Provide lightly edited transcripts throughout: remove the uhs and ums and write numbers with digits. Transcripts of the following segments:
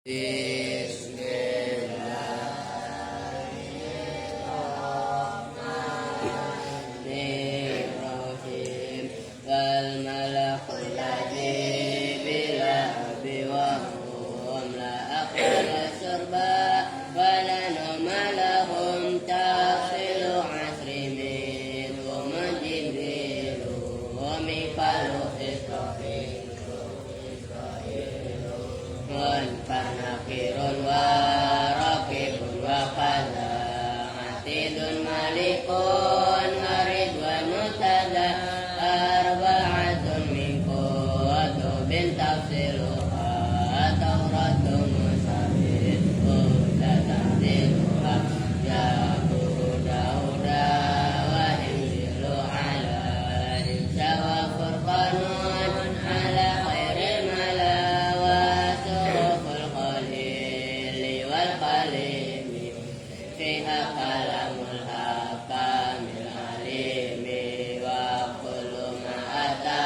Bismillahirrahmanirrahim. Wal malakul ladzi bila biwahum la aqala surba wala numalahum tasilu asrimin wa majibrilu wa mikalu israfil fanakirun wa rakibun wa kaza atidun malikun maridwan mutada arba'atun min kutubin tafsiruha tauratun musabit udatadiluha yahuda wa injilu ala insa wa furqanun ala khairil mala wa suruful qalili wal qalimi fiha kalamul hakamil alimi wa kullu ma ata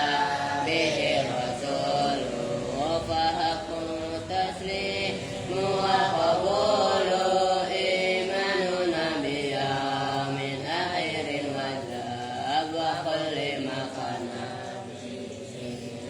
bihi rasuluhu fahaqqu taslimu wa qabulu imanuna biya min akhirin wajab wa kulli makana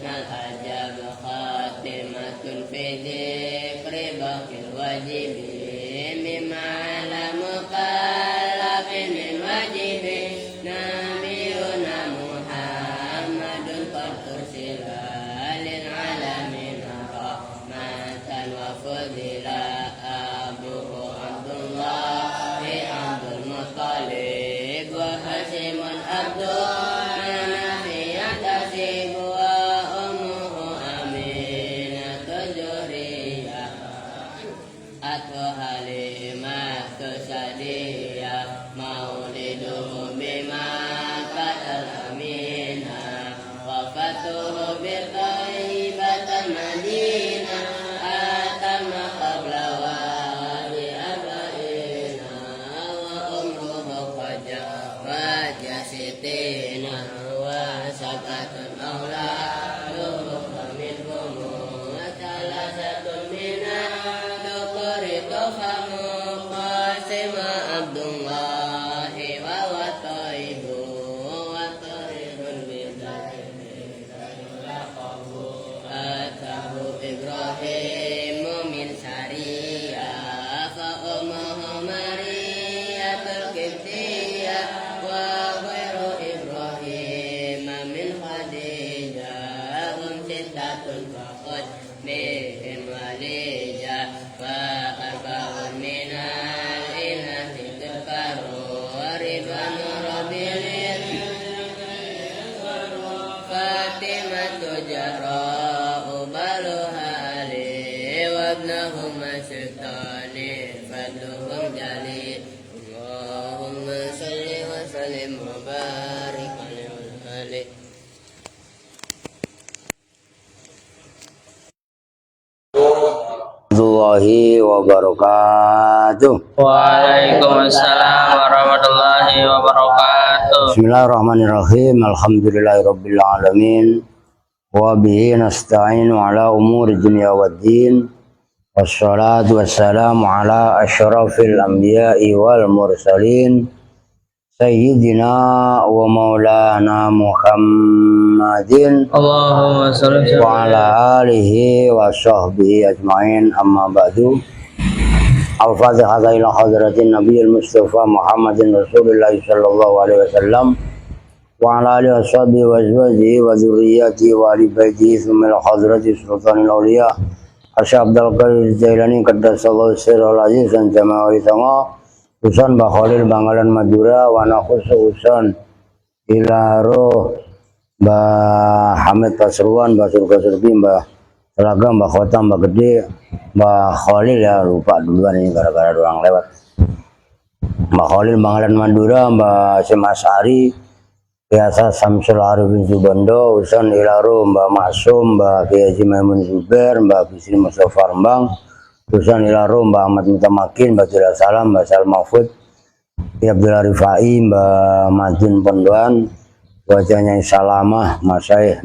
al-ajab khatimatun fi dhikri bakil wajibi mimma la mukallafin min wajibi nabiyuna Muhammadun qad ursila lil alamin rahmatan wa fadila abuhu Abdullah Abdul Muttalib wa Hasimun Abdul Manafi Yatasib wa ummuhu Aminatu Zuriyah Atwa Halimatu Sadiyah mauliduhu bimakkah al-aminah wafatuhu bil-thayyibatan madinah atamma qabla wali abaina wa umruhu wajah sitina wa sab'atun awladuhu minhum wa salasatun minah dukuri tufamu qasima Abdullahi wa wataibu wa tarirun bidayni atahu Ibrahimu min Sariyah fa ummuhu Mariyatul Qibtiyah wa ghairu Ibrahim min Khadijah sittatun faqad bihim walija wa arba'un minal ilahi tukaru wa ridwanu rabbil Fatimatu jarra'u baluha ali wa ibnahum sultani fadluhum jali Allahumma salli wa sallim wa barik alaihi warahmatullahi wabarakatuh. Waalaikumsalam warahmatullahi wabarakatuh. Bismillahirrahmanirrahim. Alhamdulillahirabbil alamin. Wa bihi nasta'inu ala umuri dunya waddin. Wassalatu wassalamu ala asyrafil anbiya'i wal mursalin. Sayyidina wa maulana Muhammadin Allahumma shalli wa ala alihi wa sahbihi ajma'in, amma ba'du. Al-Fatihah ila hadratin Nabiyil Mustafa Muhammadin Rasulullah sallallahu alaihi wasallam wa ala alihi wa sahbihi wa azwajihi wa dzurriyyatihi wa ali baitihi thumma ila hadrati sultanil awliya Asy Abdul Qadir Jailani qaddasallahu sirral aziz dan jamaah tanga usan Mbah Khalil Bangkalan Madura wa nakhusu usan ila roh Mbah Hamid Pasuruan, Mbah Surga Surbi, Mbah Telaga, Mbah Kota, Mbah Gede, Mbah Khalil, ya lupa duluan ini gara-gara doang lewat. Mbah Khalil Bangkalan Madura, Mbah Semasari, biasa Samsul Arifin Subando, usan ila roh Mbah Maksum, Mbah Kiai Maimun Zubair, Mbah Bisri Mustafa Rembang, usan ila roh Mbah Ahmad Mutamakin, Mbah Jilal Salam, Mbah Sal Mahfud, Mbah Abdullah Rifai, Mbah Madin Pondoan, wajahnya Salamah, Masaih,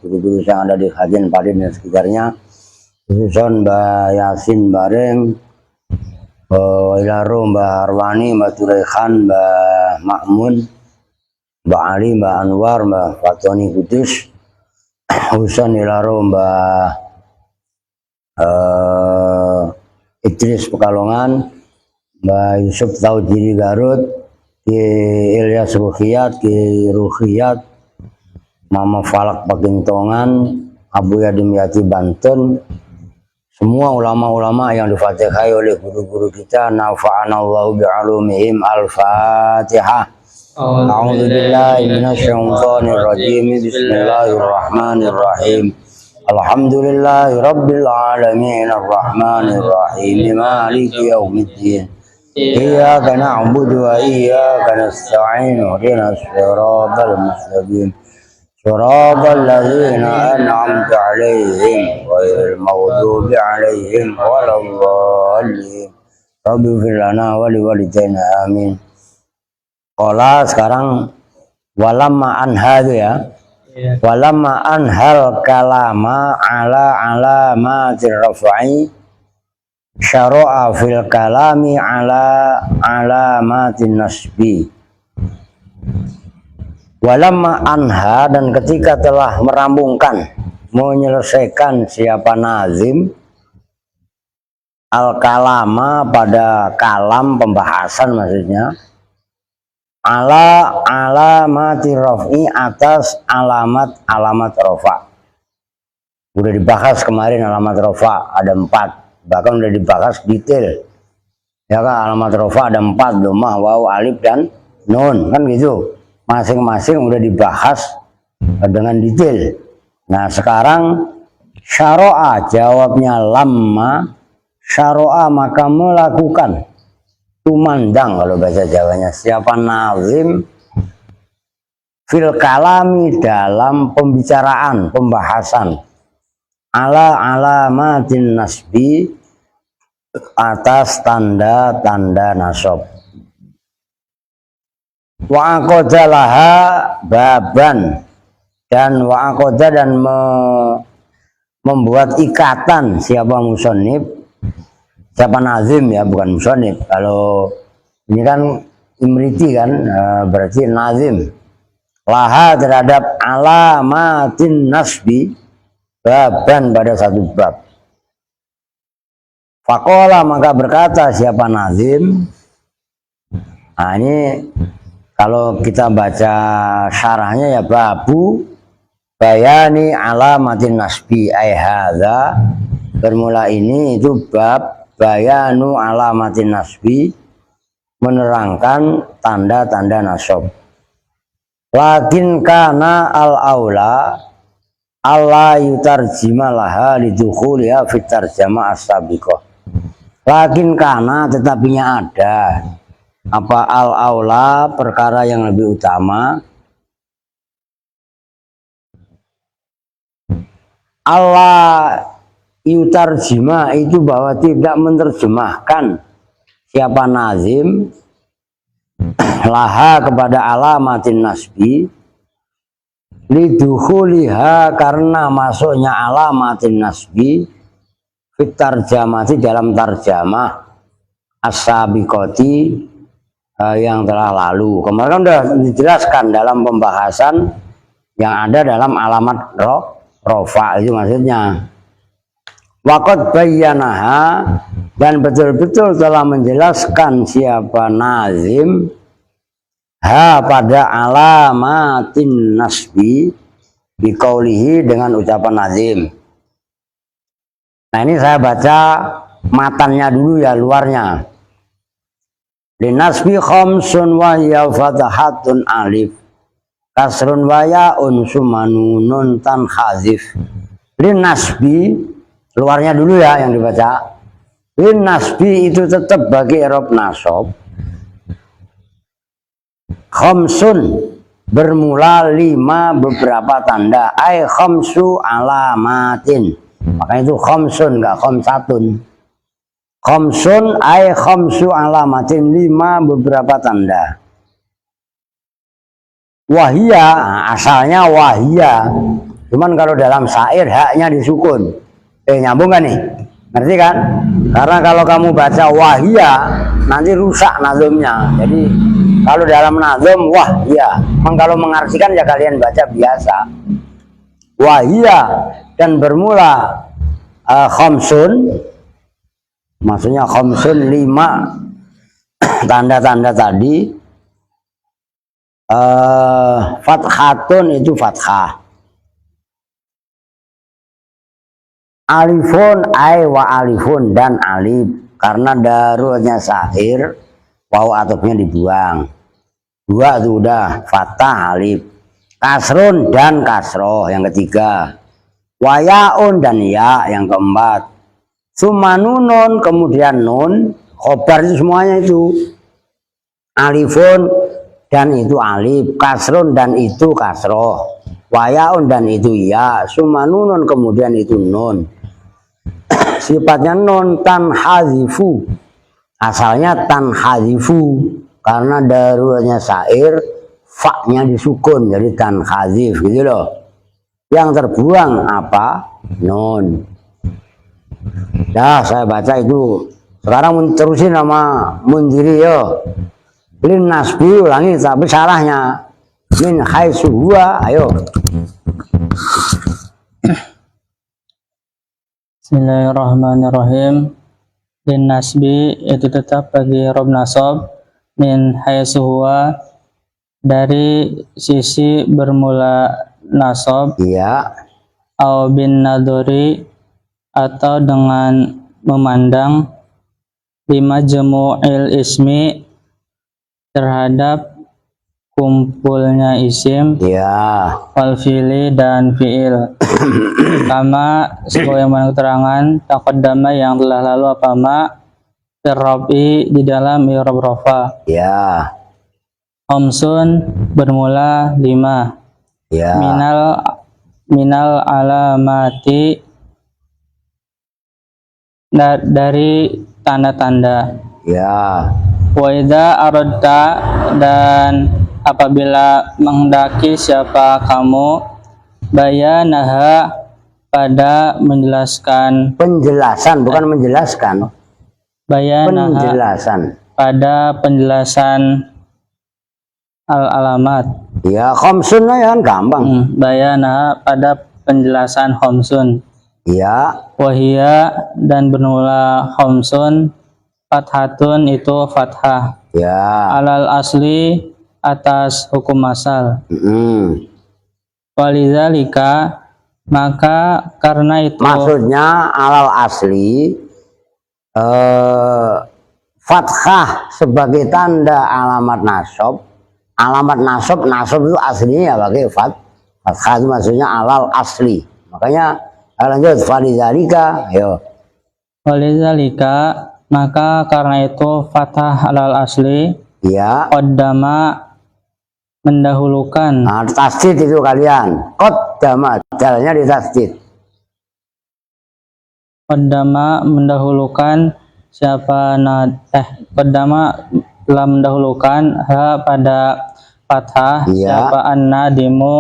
guru-guru yang ada di Hajen Padin dan sekitarnya, khususan Mbah Yasin bareng Ilaro, Mbah Arwani, Mbah Turekhan, Mbah Makmun, Mbah Ali, Mbah Anwar, Mbah Fatoni Kudus, khususan Ilaro Mbah Idris Pekalongan, Mbah Yusuf Taudiri Garut, Ki Ilyas Ruhiyat, Ki Ruhiyat, Mama Falak Pakintongan, Abu Yadim Yati Banten, semua ulama-ulama yang difatihai oleh guru-guru kita, nafa'anallahu bi'alumihim. Al-Fatihah. A'udzu billahi minasyaitonir rajim. Bismillahirrahmanirrahim. Alhamdulillahi rabbil alamin arrahmanir rahim maliki yaumiddin. Iyyaka na'budu wa iyyaka nasta'in ihdinas siratal mustaqim. Siratal ladzina an'amta 'alaihim ghairil maghdubi 'alaihim waladdallin. Rabbi ighfir lana wa liwalidayna amin. Qala sekarang walamma anhadu ya. Walamma anhal kalama ala alamatir raf'i syara'a fil kalami ala alamatin nasbi. Walamma anha, dan ketika telah merampungkan, menyelesaikan siapa nazim al kalama pada kalam pembahasan maksudnya, ala alamati raf'i atas alamat rofa. Udah dibahas kemarin alamat rofa ada 4, bahkan udah dibahas detail ya kan. Alamat rofa ada 4, dhammah, waw, alif dan nun kan gitu, masing-masing udah dibahas dengan detail. Nah sekarang syara'a, jawabnya lamma, syara'a maka melakukan, tumandang kalau bahasa Jawanya, siapa nazim fil kalami dalam pembicaraan, pembahasan, ala alamatin nasbi atas tanda-tanda nasab, wa aqada laha baban, dan wa aqada dan membuat ikatan siapa musannif, siapa nazim ya, bukan musannif. Kalau ini kan Imriti kan, berarti nazim. Laha terhadap alamatin nasbi, baban pada satu bab. Faqala maka berkata siapa nazim. Nah ini kalau kita baca syarahnya ya, babu bayani alamatin nasbi ay hadza, bermula ini itu bab bayanu alamatin nasbi, menerangkan tanda-tanda nasab. Lakin kana al aula alla yutarjima laha lidukhuliha fit tarjamah as-sabiqah. Lakin kana, tetapinya ada apa al aula, perkara yang lebih utama, Allah yutarjima itu bahwa tidak menerjemahkan siapa nazim laha kepada alamatin nasbi, lidukhuliha karena masuknya alamatin nasbi fit tarjamati dalam tarjamah as-sabiqati yang telah lalu. Kemarin sudah dijelaskan dalam pembahasan yang ada dalam alamat rofa itu maksudnya. Waqad bayyanaha, dan betul-betul telah menjelaskan siapa nazim ha pada alamatin nasbi biqaulihi, dengan ucapan nazim. Nah ini saya baca matannya dulu ya, luarnya. Linasbi khamsun wa ya fatahatun alif kasrun wa ya'un sumanunun tan khazif. Linasbi, luarnya dulu ya yang dibaca. Linasbi itu tetap bagi i'rab nasab. Khamsun bermula 5 beberapa tanda, ay khamsu alamatin. Makanya itu khamsun, enggak khamsatun. Khamsun ay khamsu alamatin, 5 beberapa tanda. Wahia, asalnya wahia. Cuman kalau dalam syair haknya disukun. Nyambung kan nih? Ngerti kan? Karena kalau kamu baca wahia nanti rusak nazomnya. Jadi kalau dalam nazom wahia, kalau mengartikan ya kalian baca biasa. Wahia dan bermula khamsun, maksudnya khamsun 5 tanda-tanda tadi. Fathatun itu fathah, alifun ay wa alifun dan alif karena daruratnya syair waw atofnya dibuang, 2 itu udah fathah alif, kasrun dan kasroh yang ketiga, wayaun dan ya yang keempat, sumanunun kemudian nun, khobar itu semuanya itu alifun dan itu alif, kasrun dan itu kasroh, wayaun dan itu ya, sumanunun kemudian itu nun. Sifatnya nun tanhazifu, asalnya tanhazifu karena daruratnya syair fa-nya disukun jadi tanhazif gitu loh. Yang terbuang apa? Nun. Dah saya baca itu. Sekarang terusin nama Mundiri yo. Lin nasbi ulangi tapi salahnya min haitsu huwa, ayo. Bismillahirrahmanirrahim. Lin nasbi itu tetap bagi rob nasab, min haitsu huwa dari sisi bermula nasab, Iya. au bin nadori atau dengan memandang, lima jemu'il ismi terhadap kumpulnya isim, Iya. wal fi'li dan fi'il. Kama sebagaimana keterangan taqaddama yang telah lalu apa ma firrabi di dalam i'rab rafa. Iya. Khamsun bermula 5. Iya. Minal alamati dari tanda-tanda. Iya. Wa idza aradta dan apabila menghendaki siapa kamu, bayanaha pada menjelaskan, Penjelasan bukan menjelaskan. bayanaha Penjelasan. pada penjelasan al-alamat. Ya khamsun ya kan gampang. Bayanaha pada penjelasan khamsun. Iya. Wahia dan bermula khamsun, fathatun itu fathah, Ya. alal asli atas hukum asal. Walidzalika maka karena itu, Maksudnya alal asli fathah sebagai tanda alamat nasab. Alamat nasab itu aslinya ya pakai fathah itu maksudnya alal asli. Makanya lanjut walidzalika, ayo. walidzalika maka karena itu fathah alal asli, Ya. qaddama mendahulukan, Nah, tasdid itu kalian. Qaddama dalnya di tasdid. qaddama mendahulukan siapa qaddama telah mendahulukan ha pada fathah, Iya. siapa an-nadimu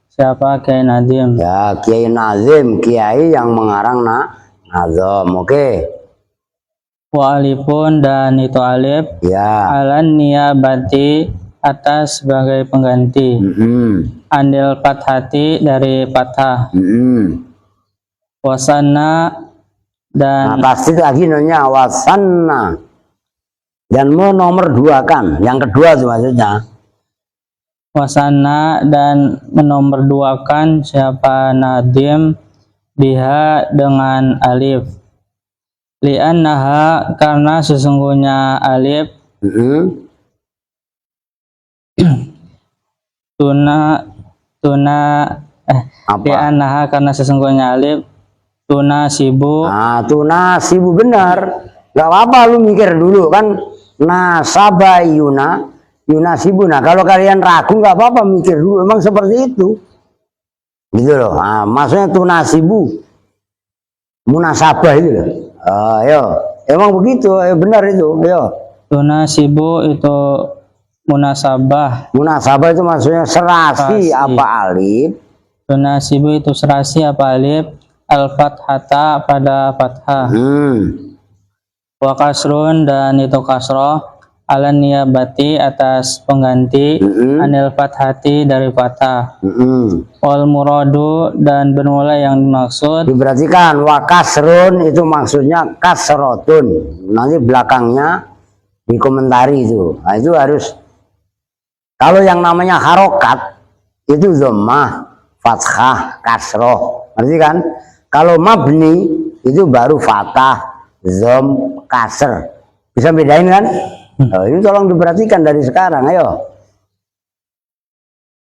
siapa kiai nadim. Ya, Kiai Nazim, kiai yang mengarang nazom. Oke. Wa alifun dan itu alif, Ya. alan niyabati atas sebagai pengganti, andil fathati dari fathah, wasanna Nah, dan tasdid lagi nanya wasanna dan menomor dua kan. Yang kedua itu maksudnya. wasanna dan menomorduakan siapa nadim biha dengan alif, li'annaha karena sesungguhnya alif Apa? li'annaha karena sesungguhnya alif tunasibu. Nah, itu nasibu benar. Gak apa-apa lu mikir dulu kan. Nasaba yunasibuna. Kalau kalian ragu nggak apa-apa mikir dulu. Emang seperti itu. Gitu loh. Nah, maksudnya tunasibu. Munasabah itu loh. Ayo. Emang begitu. Benar itu. Ayo. Tunasibu itu munasabah. Munasabah itu maksudnya serasi Serasi. apa alif. Tunasibu itu serasi apa alif, al-fathata pada fathah. Wa kasrun dan itu kasroh ala niyabati atas pengganti anil fathati dari fathah. Wal muradu dan bermula yang dimaksud. Diperhatikan, wa kasrun itu maksudnya kasrotun. Nanti belakangnya dikomentari itu. Nah, itu harus, kalau yang namanya harokat itu dhammah, fathah, kasroh. Ngerti kan? Kalau mabni itu baru fathah, dhom, kasr. Bisa bedain kan? Nah, ini tolong diperhatikan dari sekarang, ayo.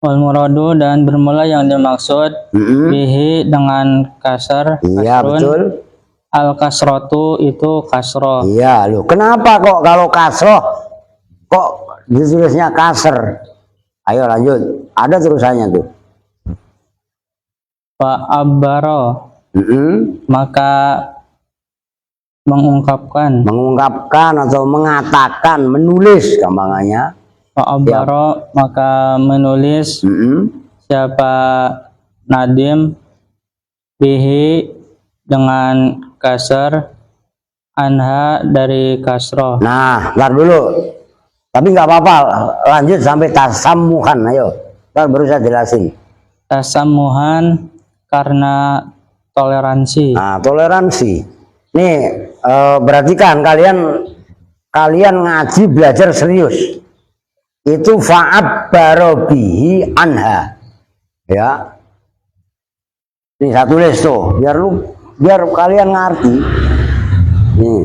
Wal muradu dan bermula yang dimaksud bihi dengan kasar. Iya, betul. Al kasrotu itu kasroh. Iya, loh. Kenapa kok kalau kasroh kok ditulisnya kasr? Ayo lanjut. Ada terusannya tuh. Fa abbaro maka mengungkapkan atau mengatakan, menulis gampangannya. Fa abbaro maka menulis siapa nadim bihi dengan kasar anha dari kasroh. Nah, ntar dulu. Tapi nggak apa-apa, lanjut sampai tasamuhan, ayo. Ntar baru saya jelasin. Tasamuhan karena toleransi. Nah, toleransi. Nih, berarti kan kalian ngaji belajar serius. Itu fa'abbaro bihi anha. Ya. Nih, saya tulis tuh, biar kalian ngerti. Nih.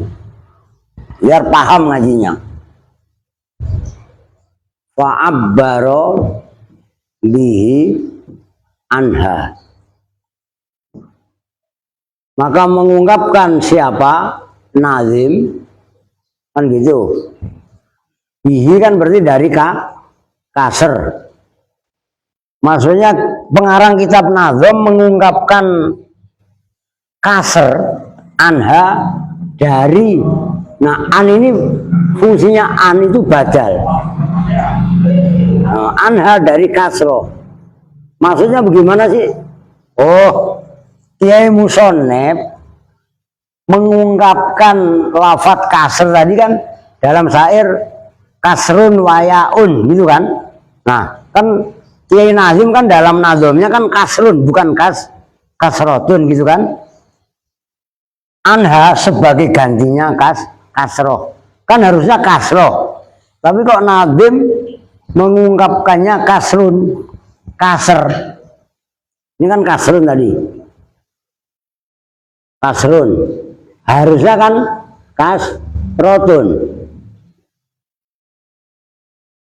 Biar paham ngajinya. Fa'abbaro bihi anha. Maka mengungkapkan siapa nazim, kan gitu. Bihi kan berarti dari kasr. Maksudnya pengarang kitab nazam mengungkapkan kasr anha dari. Nah, an ini fungsinya, an itu badal. Anha dari kasroh. Maksudnya bagaimana sih? Oh, Kiai Musoneb mengungkapkan lafadz kasr tadi kan dalam syair kasrun wayaun gitu kan. Nah, kan Kiai Nazim kan dalam nazomnya kan kasrun, bukan kasrotun gitu kan. Anha sebagai gantinya kasroh. Kan harusnya kasroh. Tapi kok Nazim mengungkapkannya kasrun, kasr. Ini kan kasrun tadi. Kasrun. Harusnya kan kasrotun.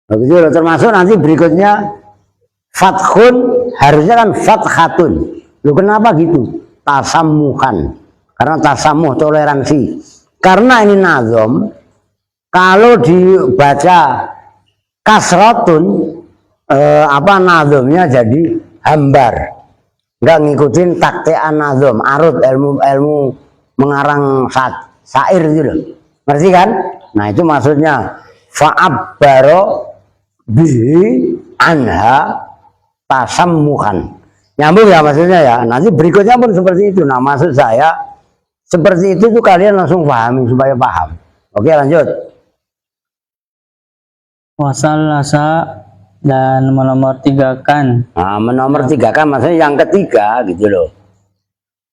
Begitu, termasuk nanti berikutnya fathun, harusnya kan fathatun. Loh, kenapa gitu? Tasamuhan. Karena tasamuh toleransi. Karena ini nazom, kalau dibaca kasrotun, nazomnya jadi hambar. Nggak ngikutin taktean nazom, arut ilmu mengarang syair gitu loh. Ngerti kan? Nah, itu maksudnya fa'abbaro bihi anha tasammuhan. Nyambung ya maksudnya ya. Nanti berikutnya pun seperti itu. Nah, maksud saya seperti itu tuh kalian langsung pahami supaya paham. Oke, lanjut. Wasallasa dan menomor tigakan. Nah, menomor tigakan maksudnya yang ketiga gitu loh.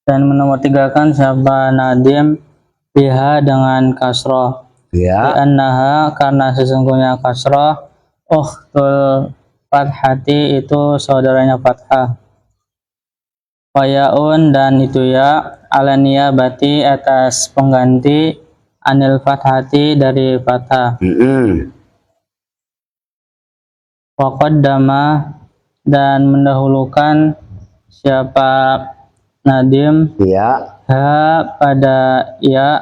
Dan menomor tigakan siapa nadim biha dengan kasroh. Ya. Annaha karena sesungguhnya kasroh. Ukhtul fathati itu saudaranya fathah. Wayaun dan itu ya alania bati atas pengganti anil fathati dari fathah. Waqaddama dan mendahulukan siapa nadim ya ha pada ya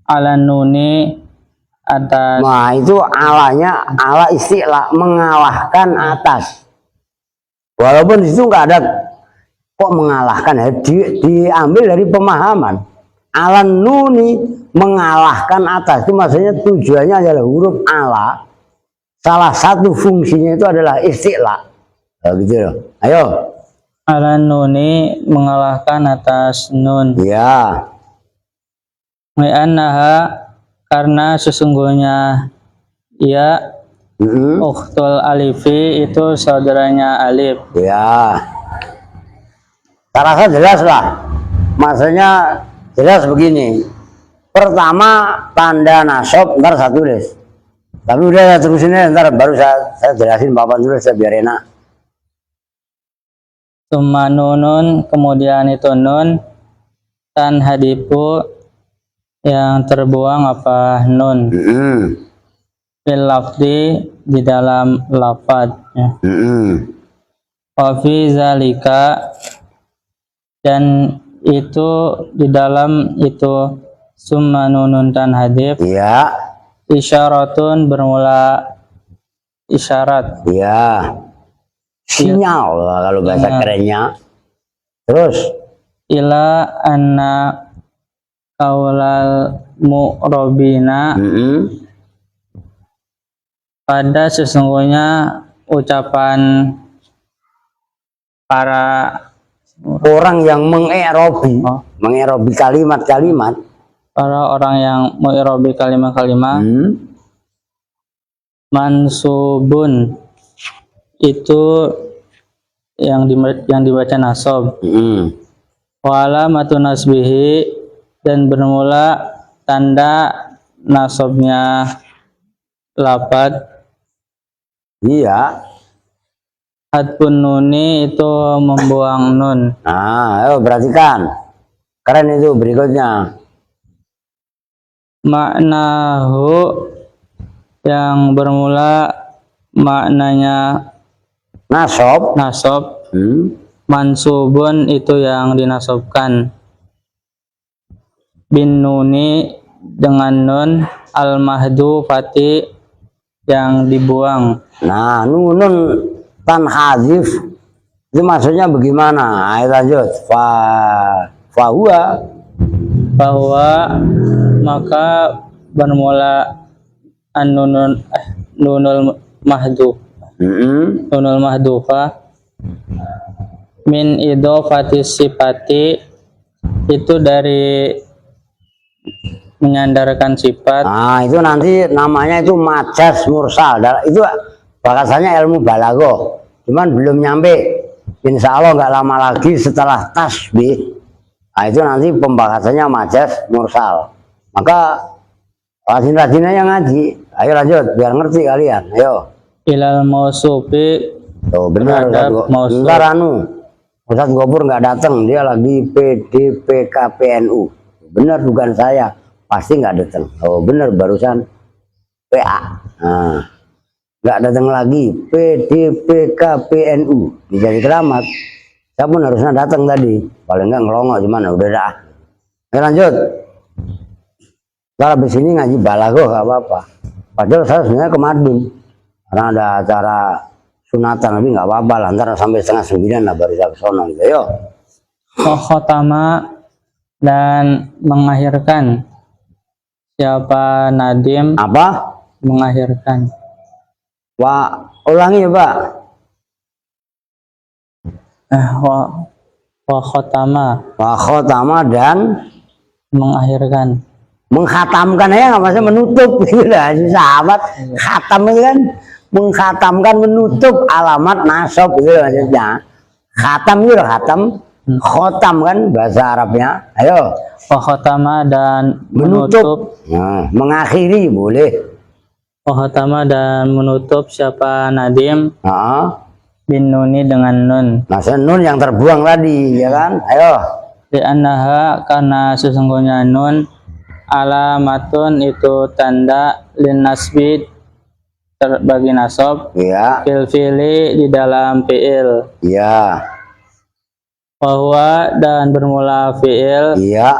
ala nuni atas. Nah, itu alanya ala istilah mengalahkan atas. Walaupun itu nggak ada kok mengalahkan ya, diambil dari pemahaman. Ala nuni mengalahkan atas itu maksudnya tujuannya adalah huruf ala. Salah satu fungsinya itu adalah istilah. Nah, gitu loh. Ayo. ala nuni mengalahkan atas nun. Ya. Li'annaha karena sesungguhnya ia ukhtul alifi itu saudaranya alif. Ya. Saya rasa jelas lah. Maksudnya jelas begini. Pertama tanda nasab, ntar saya tulis. Tapi udah saya terusin aja, ntar baru saya jelasin papan tulis biar enak. Summa nunun, kemudian itu nun, tan hadipu yang terbuang apa nun. Fil lafzi di dalam lafad. Ya. Wa fi zalika dan itu di dalam itu summa nunun tan hadif. Iya. Isyaratun bermula isyarat. Iya. Sinyal lah kalau bahasa kerennya. Terus Ila anna kaulal mu'robina pada sesungguhnya ucapan para orang yang mengerobi kalimat-kalimat, para orang yang mengirobi kalimat-kalimat mansubun itu yang dibaca nasab. Wa alamatun nasbihi dan bermula tanda nasabnya lafad. Iya. Hadpun nuni itu membuang nun. Nah, ayo perhatikan. Keren itu berikutnya. Maknahu yang bermula maknanya Nasab. Mansubun itu yang dinasobkan. Bin nuni dengan nun al mahdufati yang dibuang. Nah, nunun tan hazif itu maksudnya bagaimana? Ayo lanjut. Fahuwa Bahwa maka bermula nunul mahduf. Nunul mahdufa min idofati sifati itu dari menyandarkan sifat. Nah, itu nanti namanya itu majas mursal. Itu bahasanya ilmu balaghah. Cuman belum nyampe. Insya Allah nggak lama lagi setelah tasbih. Nah, itu nanti pembahasannya majas mursal. Maka rajin-rajin aja ngaji. Ayo lanjut biar ngerti kalian. Ayo. Ilal mausufi. Tuh benar Ustaz Ustaz Gopur nggak datang, dia lagi PDPKPNU. Benar bukan saya, pasti nggak datang. Oh benar barusan PA. Nah, nggak datang lagi PDPKPNU. Jadi keramat. Saya pun harusnya datang tadi. Paling nggak ngelongok cuman udah dah. Ayo lanjut. Kalau habis ini ngaji balaghah nggak apa-apa. Padahal saya sebenarnya ke Madun karena ada acara sunatan, tapi nggak apa-apa lah, ntar sampai 8:30 lah baru saya ke sono gitu. Yo. Khotama dan mengakhirkan. Siapa Nadim? Apa? Mengakhirkan. Wah, ulangi ya Pak. Wa khotama. Wa khotama dan Mengakhirkan. menghatamkan ya, nggak maksudnya menutup gitu lah, sahabat. Khatam itu kan menghatamkan, menutup alamat nasab gitu maksudnya. Khatam itu lah, khatam. Khotam kan bahasa Arabnya. Ayo. Wa khotama dan Menutup. Nah, mengakhiri boleh. Wa khotama dan menutup siapa Nadim bin nuni dengan nun. Maksudnya nun yang terbuang tadi, ya kan? Ayo. Li'annaha karena sesungguhnya nun alamatun itu tanda lin nasbi bagi nasab. Iya. Fil fi'li di dalam fi'il. Iya. Bahwa dan bermula fi'il. Iya.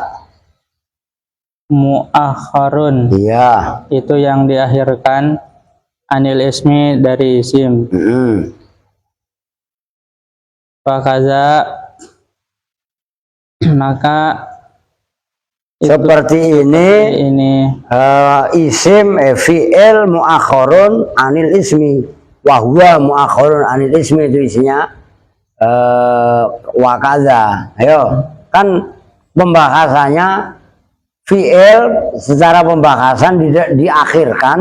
Mu'akharun. Iya. Itu yang diakhirkan anil ismi dari isim. Fakaza maka seperti ini isim fi'il mu'akhirun anil ismi wa huwa mu'akhirun anil ismi, itu isinya wakaza. Ayo, kan pembahasannya fi'il secara pembahasan diakhirkan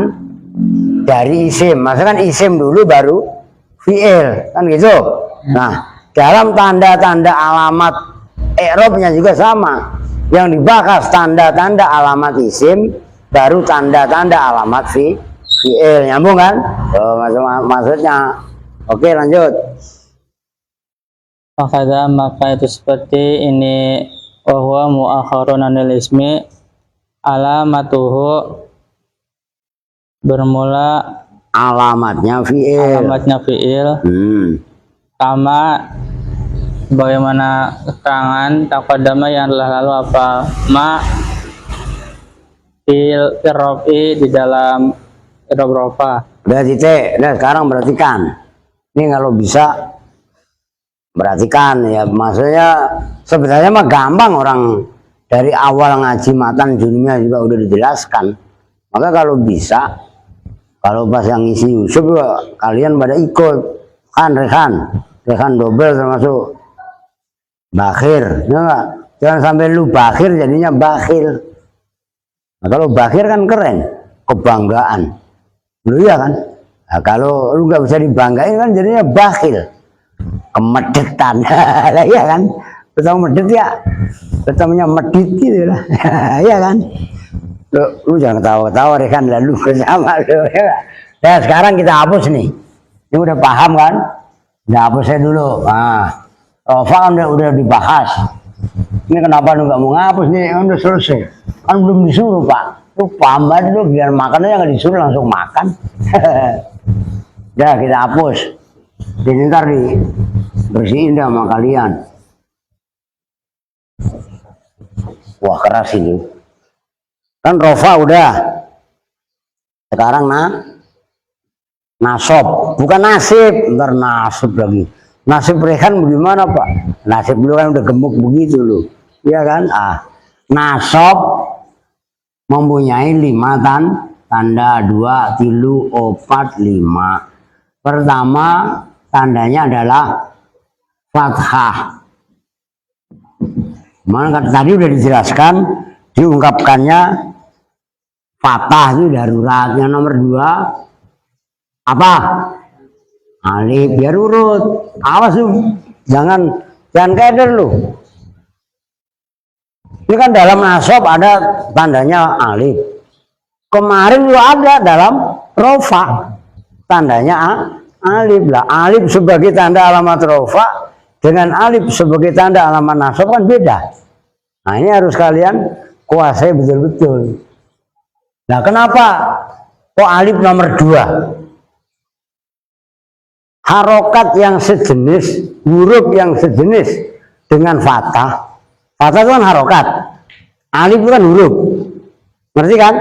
dari isim. Maksudnya kan isim dulu baru fi'il, kan gitu. Nah, dalam tanda-tanda alamat i'rabnya juga sama. Yang dibahas tanda-tanda alamat isim, baru tanda-tanda alamat fi'il. Nyambung kan? Oh, maksudnya. Oke, lanjut. Maka itu seperti ini, bahwa mu'akharun anil ismi, alamatuhu bermula Alamatnya fi'il. Kama bagaimana keterangan taqaddama yang telah lalu apa ma fil rofi di dalam rofa. Udah titik. Nah, sekarang perhatikan. Ini kalau bisa perhatikan ya, maksudnya sebenarnya mah gampang, orang dari awal ngaji matan dunia juga udah dijelaskan. Maka kalau bisa, kalau pas yang isi Yusuf juga kalian pada ikut kan, rekan double termasuk bakhir, ya enggak? Jangan sampai lu bakhir jadinya bakhil. Nah, kalau bakhir kan keren, kebanggaan, lu ya kan? Nah, kalau lu nggak bisa dibanggain kan jadinya bakhil, kemedetan. Lah iya kan? Betul medet ya, ketemunya medit gitu lah. Iya kan? Lu jangan ketawa-ketawa rekan, lalu bersama lu ya. Nah, sekarang kita hapus nih. Ini udah paham kan? Udah hapus saya dulu. Nah, Rofa kan udah dibahas. Ini kenapa lu nggak mau ngapus nih? Udah selesai. Kan belum disuruh Pak. Lu paham banget lu, biar makannya nggak disuruh langsung makan. Udah kita hapus. Jadi ntar bersihin dah sama kalian. Wah keras ini. Kan Rofa udah. Sekarang nasob, bukan nasib, ntar nasib lagi. Nasib rekan bagaimana Pak? Nasib lu kan udah gemuk begitu lu, iya kan? Nasob mempunyai 5 tanda 2, 3, 4, 5. Pertama tandanya adalah fathah. Mana tadi udah dijelaskan, diungkapkannya fathah itu darurat. Yang nomor 2 apa? Alif, biar urut. Awas lu, jangan keder lu. Ini kan dalam nasab ada tandanya alif. Kemarin lu ada dalam rofa tandanya alif lah. Alif sebagai tanda alamat rofa dengan alif sebagai tanda alamat nasab kan beda. Nah ini harus kalian kuasai betul-betul. Nah kenapa kok alif nomor 2? Harokat yang sejenis, huruf yang sejenis dengan fathah. Fathah itu kan harokat, alif itu kan huruf, ngerti kan?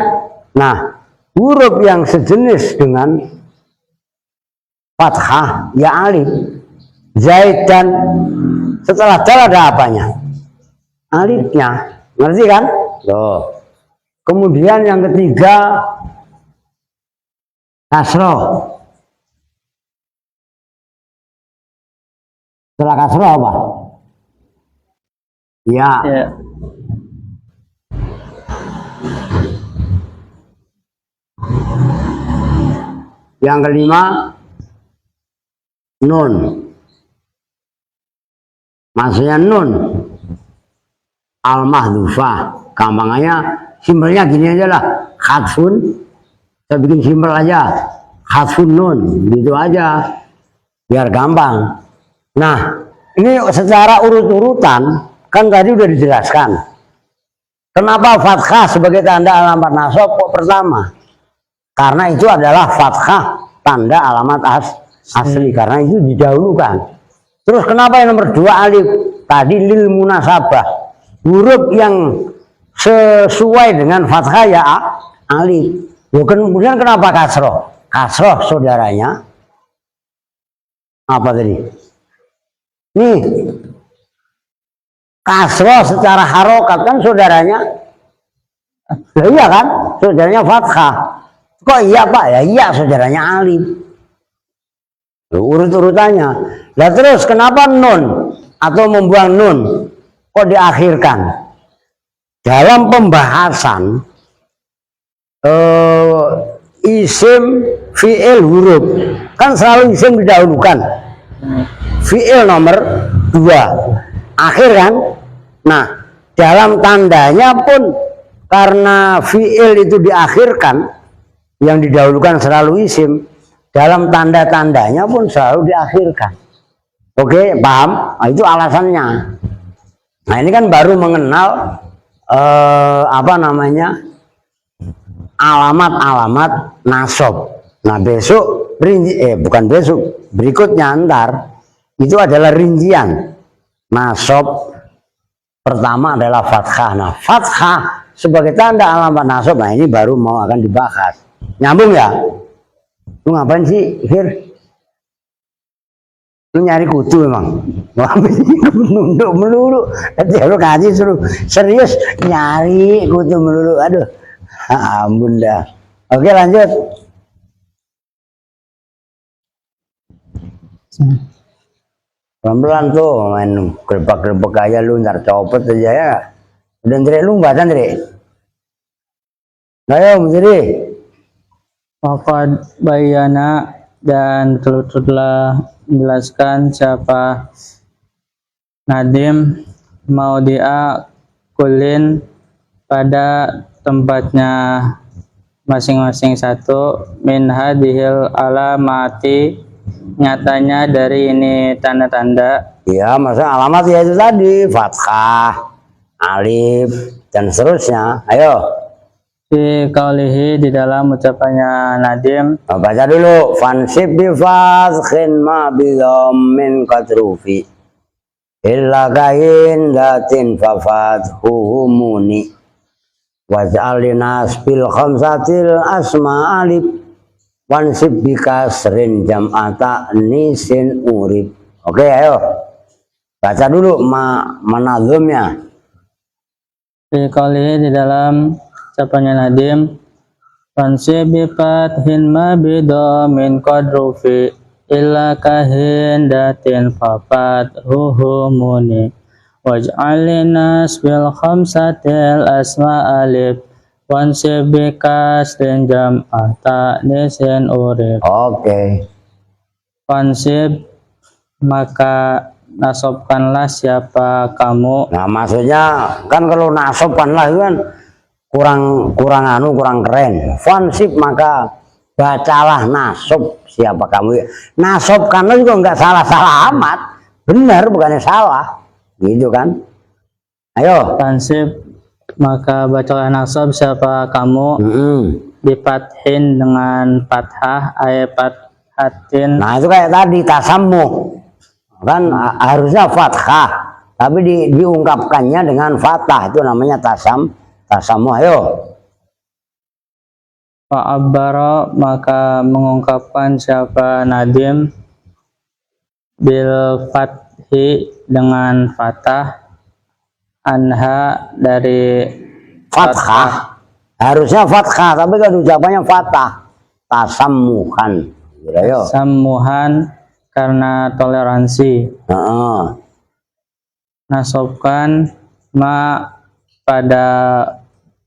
Nah, huruf yang sejenis dengan fathah ya alif. Zaid dan setelah dal ada apanya? Alifnya, ngerti kan? Loh. Kemudian yang ketiga kasroh. Setelah kasroh apa? Ya. Yang kelima nun. Maksudnya nun al-mahdhufah. Gampangnya simpelnya gini aja lah. Khatfun. Saya bikin simpel aja. Khatfun nun. Gitu aja. Biar gampang. Nah, ini secara urut-urutan kan tadi udah dijelaskan. Kenapa fathah sebagai tanda alamat nasab kok pertama? Karena itu adalah fathah tanda alamat asli, karena itu didahulukan. Terus kenapa yang nomor 2 alif? Tadi lil munasabah. Huruf yang sesuai dengan fathah ya alif. Kemudian kenapa kasroh? Kasroh saudaranya apa tadi? Nih, kasroh secara harokat kan saudaranya, iya kan? Saudaranya fathah. Kok iya Pak? Ya iya saudaranya alif. urut-urutannya. Lah terus kenapa nun atau membuang nun kok diakhirkan? Dalam pembahasan isim, fi'il, huruf kan selalu isim didahulukan, fi'il nomor 2 akhir kan. Nah dalam tandanya pun karena fi'il itu diakhirkan, yang didahulukan selalu isim, dalam tanda-tandanya pun selalu diakhirkan. Oke, paham? Nah, itu alasannya. Nah ini kan baru mengenal apa namanya, alamat-alamat nasab. Nah besok bukan besok, berikutnya ntar itu adalah rincian nasab. Pertama adalah fathah. Nah fathah sebagai tanda alamat nasab. Nah ini baru mau akan dibahas. Nyambung ya? Lu ngapain sih, Fir? Lu nyari kutu emang? Nunduk melulu. Nanti lu ngaji suruh serius nyari kutu melulu. Aduh, ampun dah. Oke lanjut. Pelan-pelan tuh main gerbek-gerbek aja lu, ntar copot aja ya. Udah Ndre, lu baca Ndre? Ayo Ndre. Waqad bayana, dan telah menjelaskan siapa Nadim maudhi'a kulin pada tempatnya masing-masing satu min hadhil alamati, nyatanya dari ini tanda-tanda. Ya masa alamat ya itu tadi fathah, alif dan seterusnya. Ayo Fi qaulihi, di dalam ucapannya Nadim. baca dulu. Fansib bi fatkhin ma bi dhammin qadrufi illa kain latin fa fathuhu muni waj'al linas bil khamsatil asma alif wansib bi kasrin jam'ata nisin urib. Oke ayo baca dulu manazumnya. Fi qaulihi, di dalam ucapannya Nadim. Fansib bi fathin ma bi dhammin qadrufi illa kahin datin fafat huhumuni waj'al linas bil khamsatil asma alif wansib bi kasrin jam'ata nisin urib. Oke. Fansib, maka nasabkanlah siapa kamu. Nah maksudnya kan kalau nasabkanlah itu kan kurang keren. Fansib, maka bacalah nasab siapa kamu. Nasabkanlah juga nggak salah amat, benar bukannya salah, gitu kan. Ayo. Fansib, maka bacalah nasab siapa kamu. Dipathin dengan fathah, fathatin. Nah itu kayak tadi tasammuh kan harusnya fathah, tapi diungkapkannya dengan fathah, itu namanya tasammuh. Ayo. Fa'abbara, maka mengungkapkan siapa Nadim bil fathi, dengan fathah, anha, dari Fathah. Harusnya fathah, tapi kan ucapannya fathah. Tasammuhan. Ayo. Sammuhan, karena toleransi. Nasabkan ma pada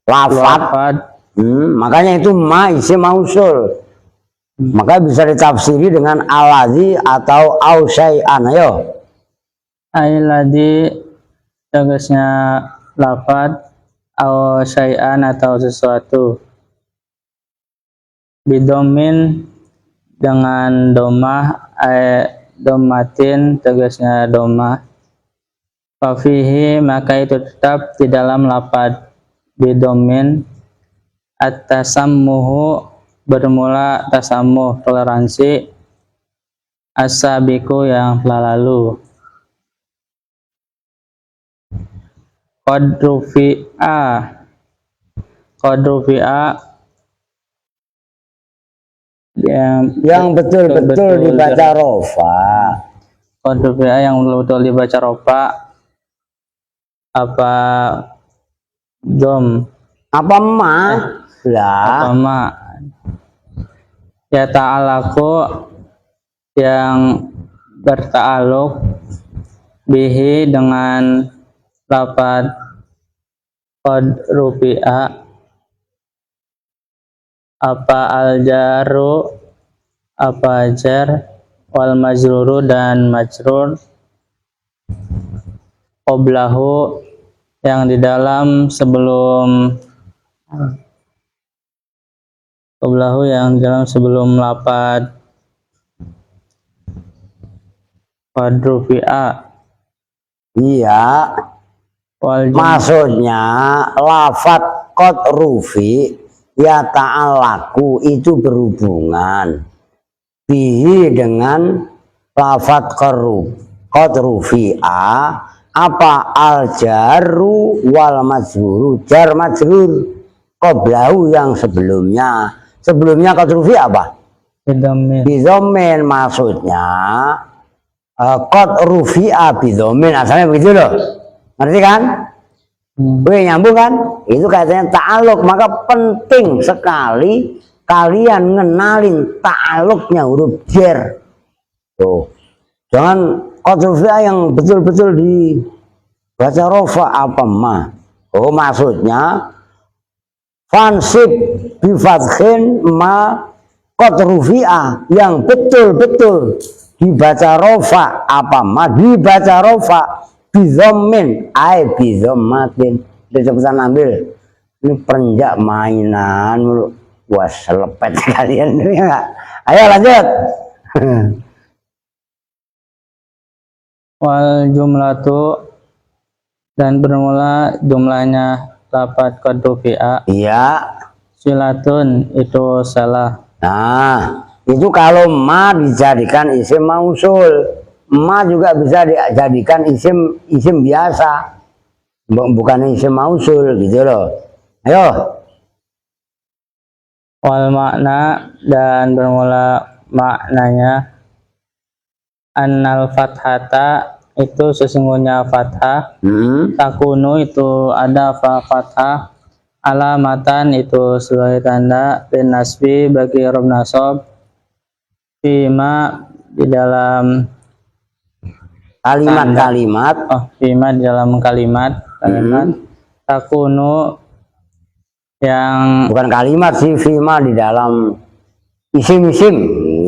lafad. Makanya itu ma isim mausul. Maka bisa ditafsiri dengan aladzi atau au syai'an. Ayo. Ailadzi, tegasnya lafad, au syai'an, atau sesuatu. Bidomin, dengan domah, domatin, tegasnya domah. Fafihi, maka itu tetap di dalam lafad bidomin. At-tasammuhu, bermula tasammuh, toleransi. As-sabiqu, yang telah lalu. Qadrufi'a, yang betul-betul dibaca rofa. Qadrufi'a, yang betul-betul dibaca rofa. Apa dom? Apa ma? Lah. Apa ma? Ya ta'alaku, yang berta'aluk bihi dengan lafad qad rufi'a, apa al-jaru, apa jar, wal majruru dan majrur, qoblahu yang di dalam sebelum lafad qad rufi'a. Iya, maksudnya lafat qad rufi ya ta'alaku itu berhubungan bihi dengan lafat qad rufi'a, apa al jaru wal majruru, jar majrur qoblahu yang sebelumnya qad rufi apa bidhammin, maksudnya qad rufi'a bidhammin, asalnya begitu loh, ngerti kan? Nyambung kan? Itu katanya ta'aluk. Maka penting sekali kalian ngenalin ta'aluknya huruf jar. Tuh, jangan qad rufi'a yang betul-betul dibaca rofa apa ma. Oh, maksudnya fansib bi fathhin ma qad rufi'a yang betul-betul dibaca rofa apa ma, dibaca rofa bizommin ay bizommatin. Cepetan ambil, ini perenjak mainan mulu, wah selepet kalian ini enggak. Ayo lanjut. Wal jumlatu dan bermula jumlahnya lafad qad rufi'a. Iya, Silatun itu salah. nah itu kalau ma dijadikan isim mausul, ma juga bisa dijadikan isim biasa, bukan isim mausul gitu loh. Ayo. Wal makna dan bermula maknanya annal fathata itu sesungguhnya fathah, takunu itu ada fathah, alamatan itu sebagai tanda, dan nasbi bagi rob nasab, fima di dalam kalimat-kalimat, fima di dalam kalimat takunu yang bukan kalimat sih, fima di dalam isim-isim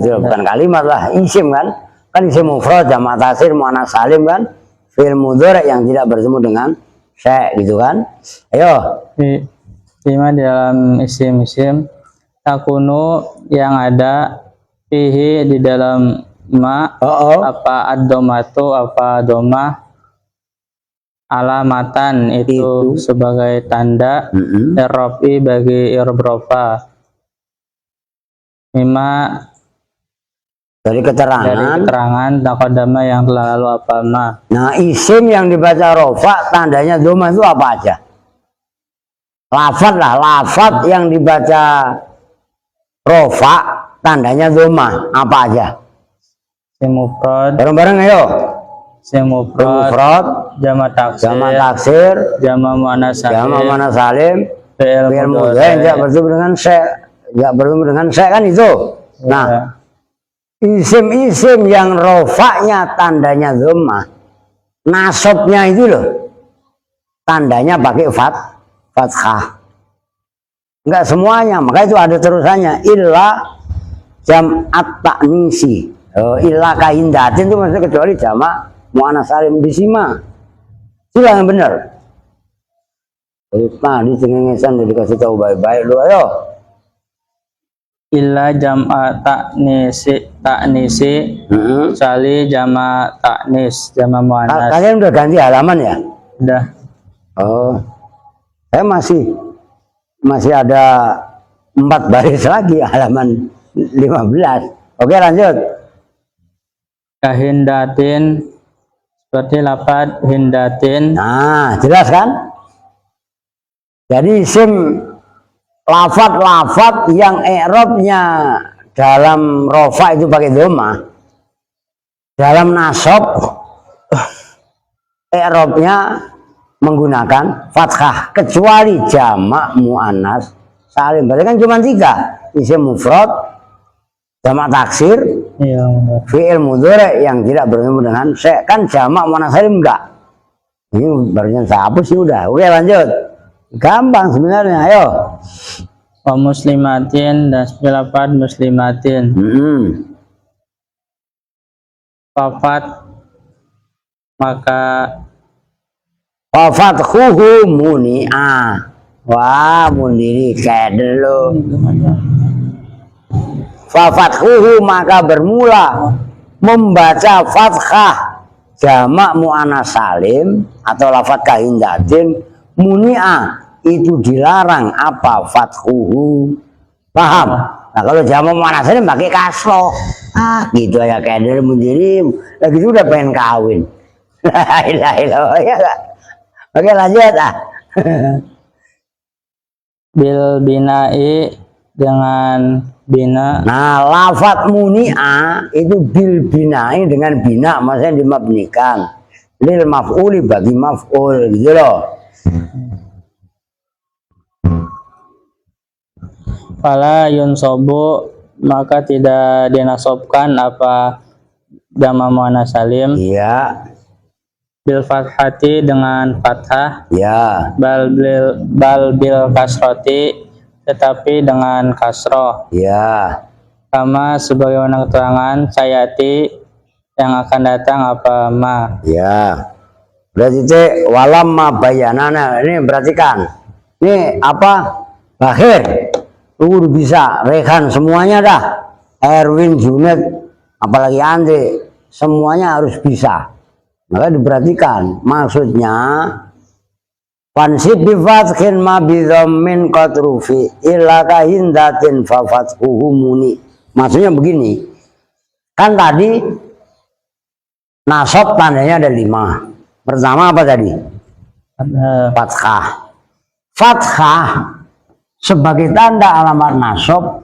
itu bukan kalimat lah, isim kan isim mufrad, jamak taksir, muannats salim kan, fi'il mudhari yang tidak bertemu dengan sy gitu kan. Ayo. Fima di dalam isim-isim, takunu yang ada, fihi di dalam ma, apa ad-domatu, apa domah, alamatan itu sebagai tanda, irrofi bagi irrofa, mima dari keterangan taqaddama yang telah lalu apa ma. Nah, isim yang dibaca rofa tandanya domah itu apa aja? Lafad lah, lafad yang dibaca rofa tandanya domah apa aja? Isim mufrad. Bareng-bareng ayo. Isim mufrad, jamak taksir, jamak muannats salim, fi'il mudhari tidak bertemu dengan sy, tidak bertemu dengan sy kan itu. Nah, isim-isim yang rofaknya tandanya dhammah, nasabnya itu loh tandanya pakai fathah. Enggak semuanya, maka itu ada terusannya, illa jam'at ta'nisi, illa kahindatin itu maksudnya kecuali jamak muannats salim disima. Itulah yang benar. Tadi cengengesan udah dikasih tahu baik-baik lu, ayo. Illa jam'a ta'nisi kecuali jama ta'nis, jama muannas. Kalian udah ganti halaman ya? Udah. Oh, saya masih ada 4 baris lagi, halaman 15. Oke, lanjut. Kahindatin seperti lafad hindatin. Nah, jelas kan? Jadi isim lafad yang i'rabnya dalam rofa itu pakai dhammah, dalam nasab i'rabnya menggunakan fathah kecuali jamak muannats salim. Berarti kan cuma 3, isim mufrad, jamak taksir, Iya, benar. Fi'il mudhari yang tidak bertemu dengan syai. Kan jamak muannats salim enggak. Ini barusan saya hapus sih udah. Oke, lanjut. Gampang sebenarnya, ayo. Wa muslimatin dan lafaz muslimatin. Wafat maka Wafathuhu muni'a. Wah, mundiri kayak dulu. Fafathuhu maka bermula membaca fathah jamak muannats salim atau lafaz kahindatin muni'a itu dilarang apa fathuhu. Paham? Nah, kalau jamak muannats salim pakai kasroh. Gitu ya kayak dari mundiri lagi sudah pengen kawin. La ilaha illallah ya enggak? Oke, lanjut bil bina'i dengan bina. Nah, lafat muni'a itu bil bina'i dengan bina, maksudnya dimabnikan lil maf'uli bagi maf'ul gitu loh. Fala yunsobu maka tidak dinasobkan apa jamak muannats salim. Iya. Bil fathati dengan fathah. Ya. Bal bil kasroti tetapi dengan kasroh. Ya. Kama sebagaimana keterangan sayati yang akan datang apa ma. Ya. Berarti walam ma bayanana ini perhatikan. Ini apa? Bahir. Udah bisa Rehan semuanya dah. Erwin, Junet, apalagi Andre, semuanya harus bisa. Maka diperhatikan, maksudnya fansib bifathin ma bidhammin qatrufi illa kahindatin fa fathuhu muni. Maksudnya begini, kan tadi nasab tandanya ada 5. Pertama apa tadi? Fathah. Fathah sebagai tanda alamat nasab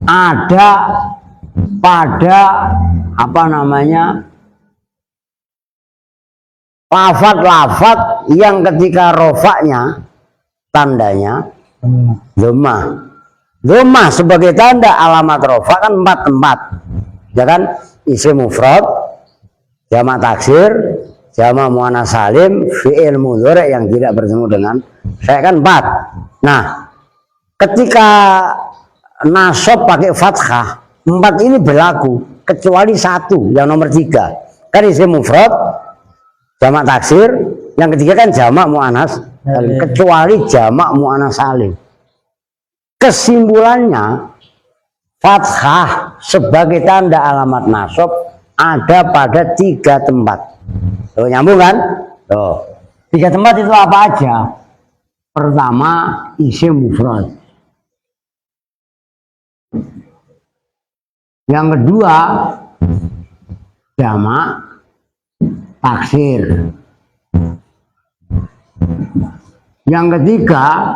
ada pada apa namanya? Lafat-lafat yang ketika rofaknya tandanya dhammah. Dhammah sebagai tanda alamat rofak kan 4 tempat. Ya kan? Isim mufrad, jamak taksir, jamak muannats salim, fi'il mudhari yang tidak bertemu dengan saya kan 4. Nah, ketika nasab pakai fathah, 4 ini berlaku kecuali 1 yang nomor 3. Kan isim mufrad, jamak taksir, yang ketiga kan jamak muannats salim, kecuali jamak muannats salim. Kesimpulannya, fathah sebagai tanda alamat nasab ada pada 3 tempat. Tuh, nyambung kan? Tuh. 3 tempat itu apa aja? Pertama, isim mufrad. Yang kedua, jamak taksir. Yang ketiga,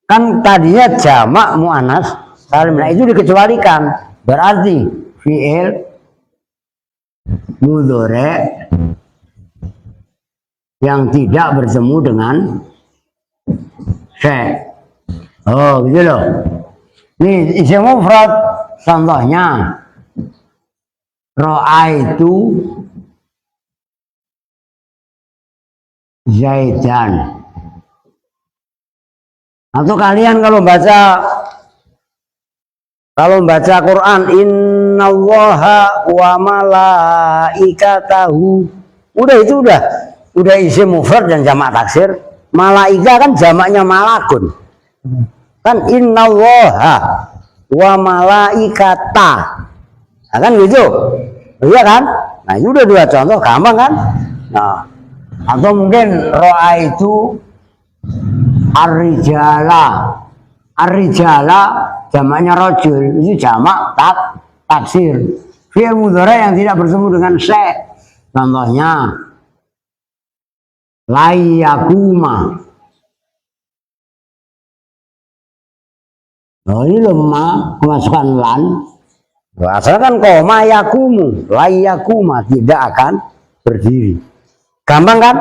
kan tadinya jamak muannats salim, nah itu dikecualikan, berarti fi'il mudhari yang tidak bertemu dengan syai. Oh gitu loh. Ini isim mufrad, contohnya Ra'aitu Zaidan. Atau kalian kalau baca Quran, innallaha wa malaikatahu. Udah itu udah isim mufrad dan jamak taksir. Malaika kan jamaknya malakun. Kan innallaha wa malaikata. Nah, kan gitu. Iya kan? Nah, itu udah 2 contoh, gampang kan? Nah, atau mungkin roa itu ar-rijala. Ar-rijala jamaknya rojul, itu jamak taksir. Fi'il mudhari yang tidak bertemu dengan syai. Contohnya layakuma. Oh, ini lemah kemasukan lan. Asalkan koma yakumu, layakuma tidak akan berdiri. Gampang kan?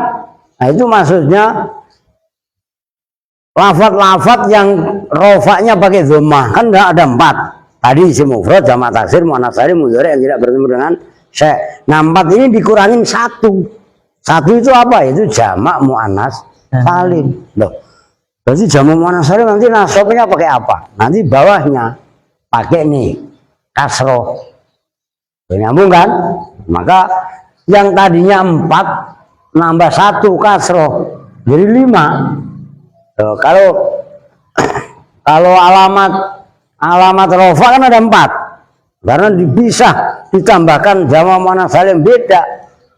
Nah, itu maksudnya lafat-lafat yang rofaknya pakai dhammah, kan ada 4. Tadi isim mufrad jamak taksir muannats salim mudhari yang tidak bertemu dengan syai'. Nah 4 ini dikurangin 1. 1 itu apa? Itu jamak muannats salim. Loh. Berarti jamak muannats salim nanti nasabnya pakai apa? Nanti bawahnya pakai nih kasroh. Nyambung kan? Maka yang tadinya 4 nambah 1 kasroh jadi 5. Loh, kalau alamat rofa kan ada 4 karena dipisah ditambahkan jamak muannats salim beda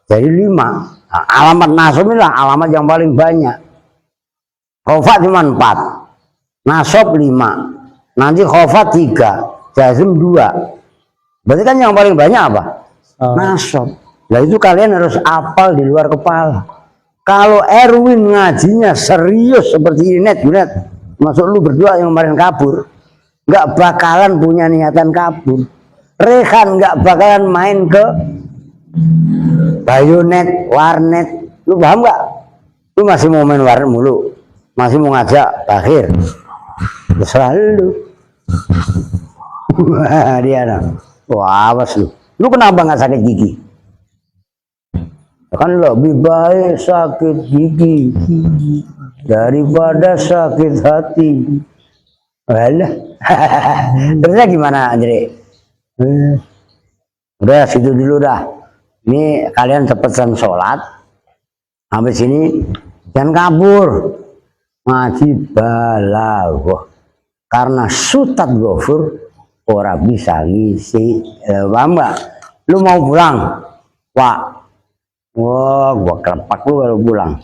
jadi 5. Nah, alamat nasab inilah alamat yang paling banyak. Rofa cuma 4, nasab 5, nanti khofa 3, jazm 2. Berarti kan yang paling banyak apa? Nasab. Nah itu kalian harus hafal di luar kepala. Kalau Erwin ngajinya serius seperti ini, Junet, masuk lu berdua yang kemarin kabur, nggak bakalan punya niatan kabur. Rehan nggak bakalan main ke Bayonet, warnet. Lu paham nggak? Lu masih mau main warnet mulu, masih mau ngajak akhir. Selalu. Wah dia nah. Wah awas lu. Lu kenapa nggak sakit gigi? Kan lebih baik sakit gigi daripada sakit hati. Walah. Terusnya gimana Andre? Udah situ dulu dah. Ini kalian cepetan sholat. Habis ini jangan kabur. Ngaji balaghah. Karena sutat gofur ora bisa ngisi. Paham nggak? Lu mau pulang? Wah. Wah, gua kelepak lu kalau pulang.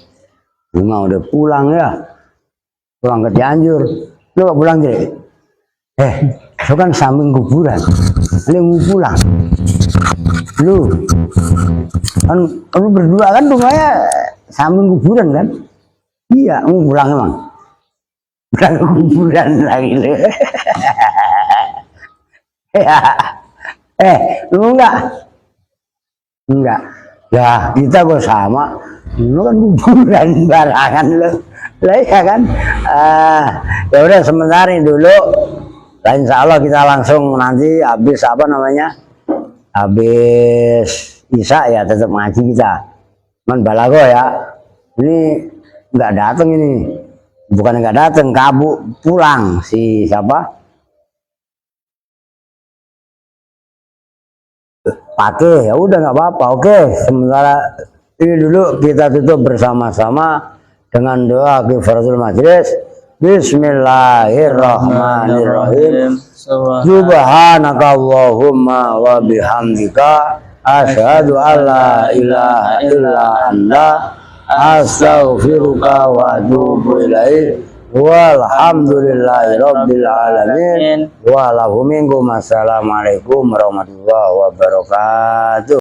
Lu mah udah pulang ya. Pulang ke Cianjur. Lu gak pulang jadi? Itu kan samping kuburan. Lu mau pulang. Lu berdua kan rumahnya samping kuburan kan? Iya, mau pulang emang. Pulang ke kuburan lagi lu. Lu enggak? Enggak. Ya kita kok sama, lu kan kuburan barangan lo, lah ya kan. Ya udah sebentar ini dulu. Lah insya Allah kita langsung nanti habis apa namanya, habis isya ya tetap ngaji kita. Man balago ya, ini nggak datang ini, bukan nggak datang, kabur pulang si siapa? Pakai ya udah nggak apa-apa. Oke, sementara ini dulu kita tutup bersama-sama dengan doa kifaratul majlis. Bismillahirrahmanirrahim. Subhanakallahumma wa bihamdika asyhadu an la ilaha illa anta astaghfiruka wa atubu ilaik. Walhamdulillahi rabbil alamin. Wa lahum minkum assalamualaikum warahmatullahi wabarakatuh.